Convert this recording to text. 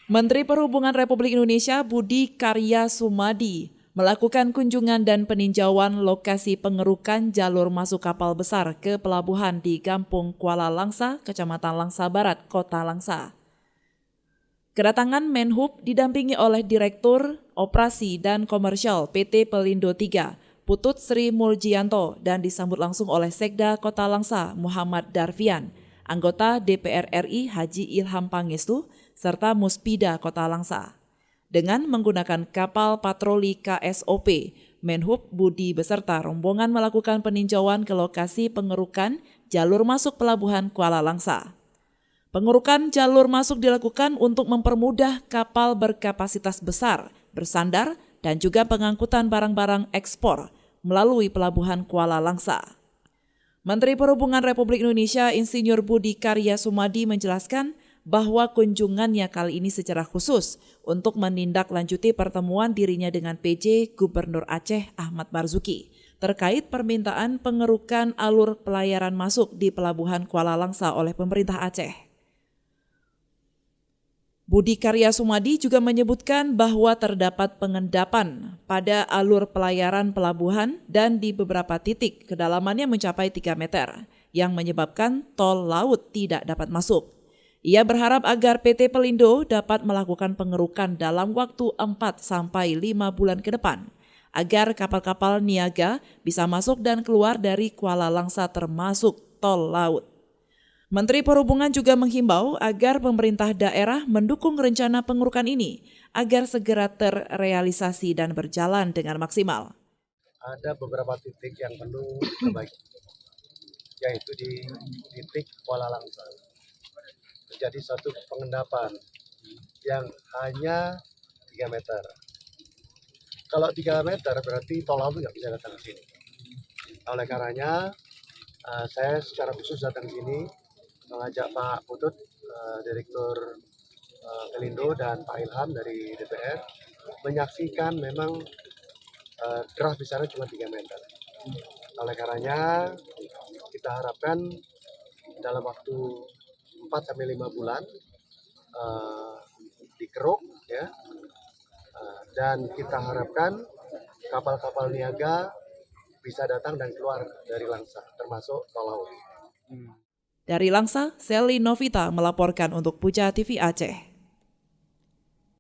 Menteri Perhubungan Republik Indonesia Budi Karya Sumadi melakukan kunjungan dan peninjauan lokasi pengerukan jalur masuk kapal besar ke pelabuhan di Kampung Kuala Langsa, Kecamatan Langsa Barat, Kota Langsa. Kedatangan Menhub didampingi oleh Direktur Operasi dan Komersial PT Pelindo III, Putut Sri Muljianto, dan disambut langsung oleh Sekda Kota Langsa, Muhammad Darfian, anggota DPR RI Haji Ilham Pangestu, serta Muspida Kota Langsa. Dengan menggunakan kapal patroli KSOP, Menhub Budi beserta rombongan melakukan peninjauan ke lokasi pengerukan jalur masuk pelabuhan Kuala Langsa. Pengerukan jalur masuk dilakukan untuk mempermudah kapal berkapasitas besar bersandar dan juga pengangkutan barang-barang ekspor melalui pelabuhan Kuala Langsa. Menteri Perhubungan Republik Indonesia Insinyur Budi Karya Sumadi menjelaskan bahwa kunjungannya kali ini secara khusus untuk menindaklanjuti pertemuan dirinya dengan PJ Gubernur Aceh Ahmad Marzuki terkait permintaan pengerukan alur pelayaran masuk di pelabuhan Kuala Langsa oleh pemerintah Aceh. Budi Karya Sumadi juga menyebutkan bahwa terdapat pengendapan pada alur pelayaran pelabuhan dan di beberapa titik kedalamannya mencapai 3 meter yang menyebabkan tol laut tidak dapat masuk. Ia berharap agar PT Pelindo dapat melakukan pengerukan dalam waktu 4-5 bulan ke depan, agar kapal-kapal niaga bisa masuk dan keluar dari Kuala Langsa termasuk tol laut. Menteri Perhubungan juga menghimbau agar pemerintah daerah mendukung rencana pengerukan ini agar segera terrealisasi dan berjalan dengan maksimal. Ada beberapa titik yang perlu diperbaiki, yaitu di titik Kuala Langsa. Terjadi satu pengendapan yang hanya 3 meter. Kalau 3 meter berarti tol laut nggak bisa datang ke sini. Oleh karenanya, saya secara khusus datang ke sini mengajak Pak Putut, Direktur Pelindo, dan Pak Ilham dari DPR menyaksikan memang draft di sana cuma 3 meter. Oleh karenanya, kita harapkan dalam waktu 4-5 bulan dikeruk, ya, dan kita harapkan kapal-kapal niaga bisa datang dan keluar dari Langsa, termasuk tol laut. Dari Langsa, Sally Novita melaporkan untuk Puja TV Aceh.